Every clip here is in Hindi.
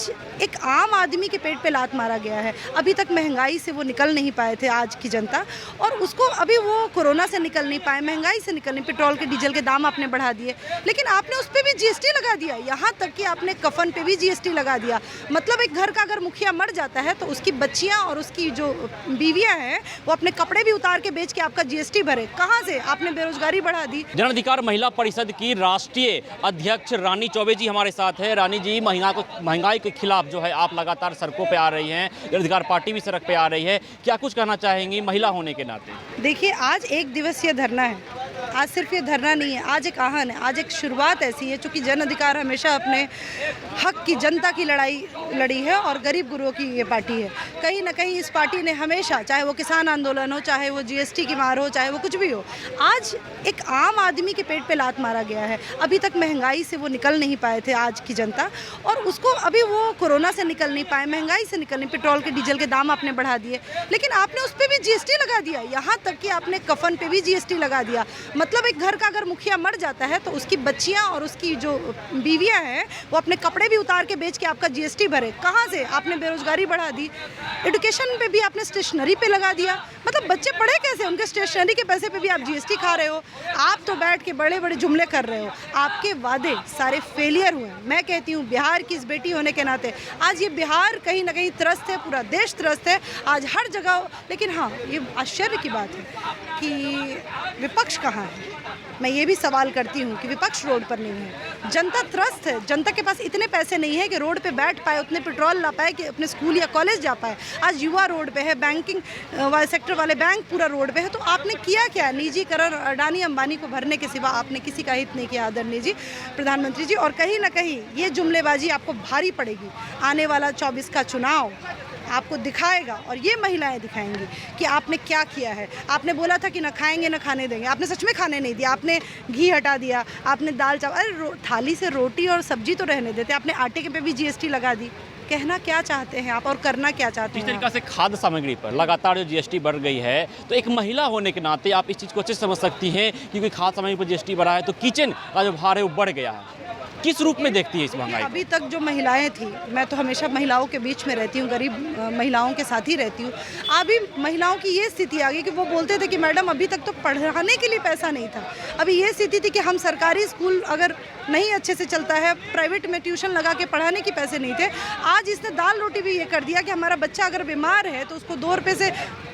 आज एक आम आदमी के पेट पे लात मारा गया है। अभी तक महंगाई से वो निकल नहीं पाए थे आज की जनता, और उसको अभी वो कोरोना से निकल नहीं पाए, महंगाई से निकल नहीं, पेट्रोल के डीजल के दाम आपने बढ़ा दिए, लेकिन आपने उस पर भी जीएसटी लगा दिया। यहाँ तक कि आपने कफन पे भी जीएसटी लगा दिया। मतलब एक घर का अगर मुखिया मर जाता है तो उसकी बच्चियाँ और उसकी जो बीवियाँ हैं वो अपने कपड़े भी उतार के बेच के आपका जीएसटी भरे। कहाँ से? आपने बेरोजगारी बढ़ा दी। जन अधिकार महिला परिषद की राष्ट्रीय अध्यक्ष रानी चौबे जी हमारे साथ है। रानी जी, महंगाई के खिलाफ जो है आप लगातार सड़कों पे आ रही हैं, जन अधिकार पार्टी भी सड़क पे आ रही है, क्या कुछ कहना चाहेंगी महिला होने के नाते? देखिए, आज एक दिवसीय धरना है। आज सिर्फ ये धरना नहीं है, आज एक आहन है, आज एक शुरुआत ऐसी है। चूँकि जन अधिकार हमेशा अपने हक की, जनता की लड़ाई लड़ी है और गरीब गुरुओं की ये पार्टी है। कहीं ना कहीं इस पार्टी ने हमेशा, चाहे वो किसान आंदोलन हो, चाहे वो जीएसटी की मार हो, चाहे वो कुछ भी हो, आज एक आम आदमी के पेट पे लात मारा गया है। अभी तक महंगाई से वो निकल नहीं पाए थे आज की जनता, और उसको अभी वो कोरोना से निकल नहीं पाए, महंगाई से निकल नहीं, पेट्रोल के डीजल के दाम आपने बढ़ा दिए, लेकिन आपने उस पर भी जीएसटी लगा दिया। यहाँ तक कि आपने कफन पे भी जीएसटी लगा दिया। मतलब एक घर का अगर मुखिया मर जाता है तो उसकी बच्चियाँ और उसकी जो बीवियाँ हैं वो अपने कपड़े भी उतार के बेच के आपका जीएसटी भरे। कहाँ से? आपने बेरोजगारी बढ़ा दी। एजुकेशन पे भी आपने स्टेशनरी पे लगा दिया। मतलब बच्चे पढ़े कैसे? उनके स्टेशनरी के पैसे पे भी आप जीएसटी खा रहे हो। आप तो बैठ के बड़े बड़े जुमले कर रहे हो। आपके वादे सारे फेलियर हुए। मैं कहती हूँ, बिहार की इस बेटी होने के नाते आज ये बिहार कहीं ना कहीं त्रस्त है, पूरा देश त्रस्त है आज हर जगह। लेकिन हाँ, ये आश्चर्य की बात है कि विपक्ष कहाँ है। मैं ये भी सवाल करती हूँ कि विपक्ष रोड पर नहीं है। जनता त्रस्त है। जनता के पास इतने पैसे नहीं है कि रोड पे बैठ पाए, उतने पेट्रोल ला पाए कि अपने स्कूल या कॉलेज जा पाए। आज युवा रोड पे है, बैंकिंग वाले सेक्टर वाले बैंक पूरा रोड पे है। तो आपने किया क्या? निजीकरण, अडानी अंबानी को भरने के सिवा आपने किसी का हित नहीं किया, आदरणीय जी, प्रधानमंत्री जी। और कहीं ना कहीं ये जुमलेबाजी आपको भारी पड़ेगी। आने वाला 24 का चुनाव आपको दिखाएगा, और ये महिलाएं दिखाएंगी कि आपने क्या किया है। आपने बोला था कि ना खाएंगे ना खाने देंगे, आपने सच में खाने नहीं दिया। आपने घी हटा दिया, आपने दाल चावल, अरे थाली से रोटी और सब्जी तो रहने देते। आपने आटे के पे भी जीएसटी लगा दी। कहना क्या चाहते हैं आप और करना क्या चाहते हैं? जिस तरीके से खाद्य सामग्री पर लगातार जो जीएसटी बढ़ गई है, तो एक महिला होने के नाते आप इस चीज़ को अच्छे से समझ सकती हैं कि कोई खाद्य सामग्री पर जीएसटी बढ़ा है तो किचन का जो भार है वो बढ़ गया है। किस रूप में देखती है इस महंगाई? अभी तक जो महिलाएं थी, मैं तो हमेशा महिलाओं के बीच में रहती हूँ, गरीब महिलाओं के साथ ही रहती हूँ। अभी महिलाओं की ये स्थिति आ गई कि वो बोलते थे कि मैडम अभी तक तो पढ़ाने के लिए पैसा नहीं था। अभी ये स्थिति थी कि हम सरकारी स्कूल अगर नहीं अच्छे से चलता है, प्राइवेट में ट्यूशन लगा के पढ़ाने के पैसे नहीं थे। आज इसने दाल रोटी भी ये कर दिया कि हमारा बच्चा अगर बीमार है तो उसको 2 रुपये से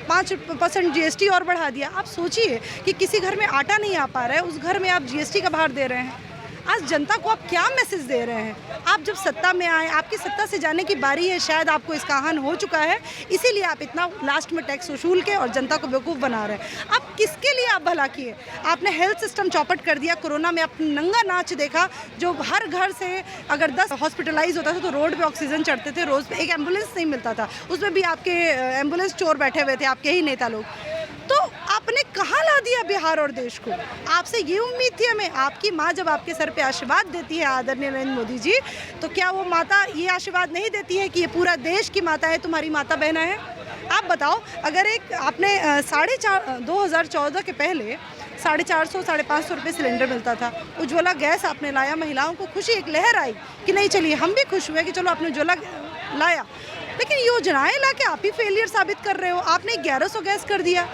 5% जीएसटी और बढ़ा दिया। आप सोचिए कि किसी घर में आटा नहीं आ पा रहा है, उस घर में आप जीएसटी का भार दे रहे हैं। आज जनता को आप क्या मैसेज दे रहे हैं? आप जब सत्ता में आए, आपकी सत्ता से जाने की बारी है, शायद आपको इसका आहन हो चुका है, इसीलिए आप इतना लास्ट में टैक्स वसूल के और जनता को बेवकूफ़ बना रहे हैं। आप किसके लिए आप भला किए? आपने हेल्थ सिस्टम चौपट कर दिया। कोरोना में आपने नंगा नाच देखा। जो हर घर से अगर 10 हॉस्पिटलाइज होता था तो रोड पे ऑक्सीजन चढ़ते थे, रोज़ पे एक एम्बुलेंस नहीं मिलता था, उसमें भी आपके एम्बुलेंस चोर बैठे हुए थे, आपके ही नेता लोग। तो आपने कहाँ ला दिया बिहार और देश को? आपसे ये उम्मीद थी हमें। आपकी माँ जब आपके सर पे आशीर्वाद देती है, आदरणीय नरेंद्र मोदी जी, तो क्या वो माता ये आशीर्वाद नहीं देती है कि ये पूरा देश की माता है, तुम्हारी माता बहना है? आप बताओ, अगर एक आपने 2014 के पहले 450 550 रुपये सिलेंडर मिलता था। उज्ज्वला गैस आपने लाया, महिलाओं को खुशी, एक लहर आई कि नहीं चलिए हम भी खुश हुए कि चलो आपने उज्ज्वला लाया। लेकिन योजनाएं ला के आप ही फेलियर साबित कर रहे हो। आपने 1100 गैस कर दिया।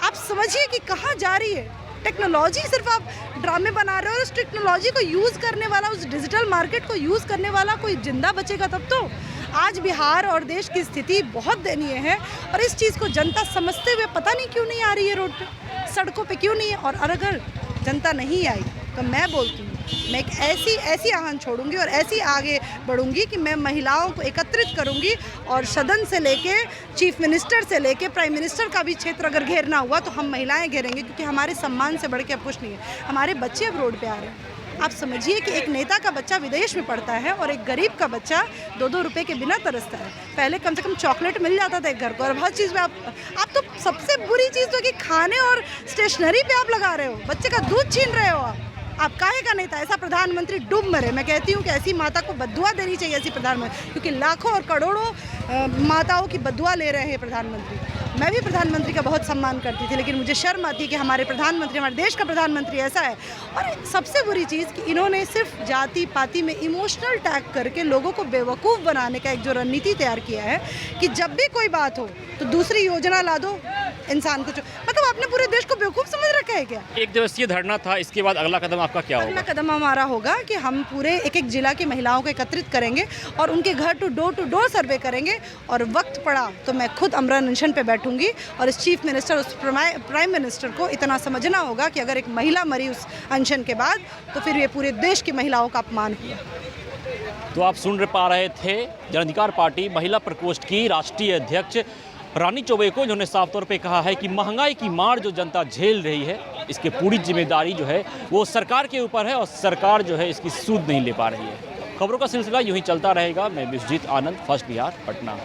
आप समझिए कि कहाँ जा रही है टेक्नोलॉजी। सिर्फ आप ड्रामे बना रहे हो, और उस टेक्नोलॉजी को यूज़ करने वाला, उस डिजिटल मार्केट को यूज़ करने वाला कोई जिंदा बचेगा तब तो। आज बिहार और देश की स्थिति बहुत दयनीय है, और इस चीज़ को जनता समझते हुए पता नहीं क्यों नहीं आ रही है रोड पे, सड़कों पे क्यों नहीं है। और अगर जनता नहीं आई तो मैं बोलती हूँ, मैं एक ऐसी आहन छोड़ूंगी और ऐसी आगे बढ़ूंगी कि मैं महिलाओं को एकत्रित करूंगी, और सदन से लेके चीफ मिनिस्टर से लेके प्राइम मिनिस्टर का भी क्षेत्र अगर घेरना हुआ तो हम महिलाएं घेरेंगे, क्योंकि हमारे सम्मान से बढ़ के अब कुछ नहीं है। हमारे बच्चे अब रोड पे आ रहे हैं। आप समझिए कि एक नेता का बच्चा विदेश में पढ़ता है और एक गरीब का बच्चा 2-2 रुपये के बिना तरसता है। पहले कम से कम चॉकलेट मिल जाता था एक घर को, और हर चीज़ में आप तो सबसे बुरी चीज़ तो कि खाने और स्टेशनरी पे आप लगा रहे हो, बच्चे का दूध छीन रहे हो आप काहे का नेता? ऐसा प्रधानमंत्री डूब मरे। मैं कहती हूँ कि ऐसी माता को बद्दुआ देनी चाहिए, ऐसी प्रधानमंत्री, क्योंकि लाखों और करोड़ों माताओं की बद्दुआ ले रहे हैं प्रधानमंत्री। मैं भी प्रधानमंत्री का बहुत सम्मान करती थी, लेकिन मुझे शर्म आती है कि हमारे प्रधानमंत्री, हमारे देश का प्रधानमंत्री ऐसा है। और सबसे बुरी चीज़ कि इन्होंने सिर्फ जाति पाति में इमोशनल टैग करके लोगों को बेवकूफ़ बनाने का एक जो रणनीति तैयार किया है कि जब भी कोई बात हो तो दूसरी योजना ला दो, इंसान को मतलब आपने पूरे देश को बेवकूफ़ समझ रखा है क्या? एक दिवसीय धरना था, इसके बाद अगला कदम आपका क्या होगा? अगला कदम हमारा होगा कि हम पूरे एक एक जिला की महिलाओं को एकत्रित करेंगे और उनके घर टू डोर सर्वे करेंगे, और वक्त पड़ा तो मैं खुद अमरन अनशन पे बैठूंगी। और इस चीफ मिनिस्टर, उस प्राइम मिनिस्टर को इतना समझना होगा कि अगर एक महिला मरी उस अनशन के बाद तो फिर ये पूरे देश की महिलाओं का अपमान हुआ। तो आप सुन पा रहे थे जन अधिकार पार्टी महिला प्रकोष्ठ की राष्ट्रीय अध्यक्ष रानी चौबे को, जिन्होंने साफ तौर पे कहा है कि महंगाई की मार जो जनता झेल रही है, इसकी पूरी जिम्मेदारी जो है वो सरकार के ऊपर है और सरकार जो है इसकी सूद नहीं ले पा रही है। खबरों का सिलसिला यूं ही चलता रहेगा। मैं विश्वजीत आनंद, फर्स्ट बिहार, पटना।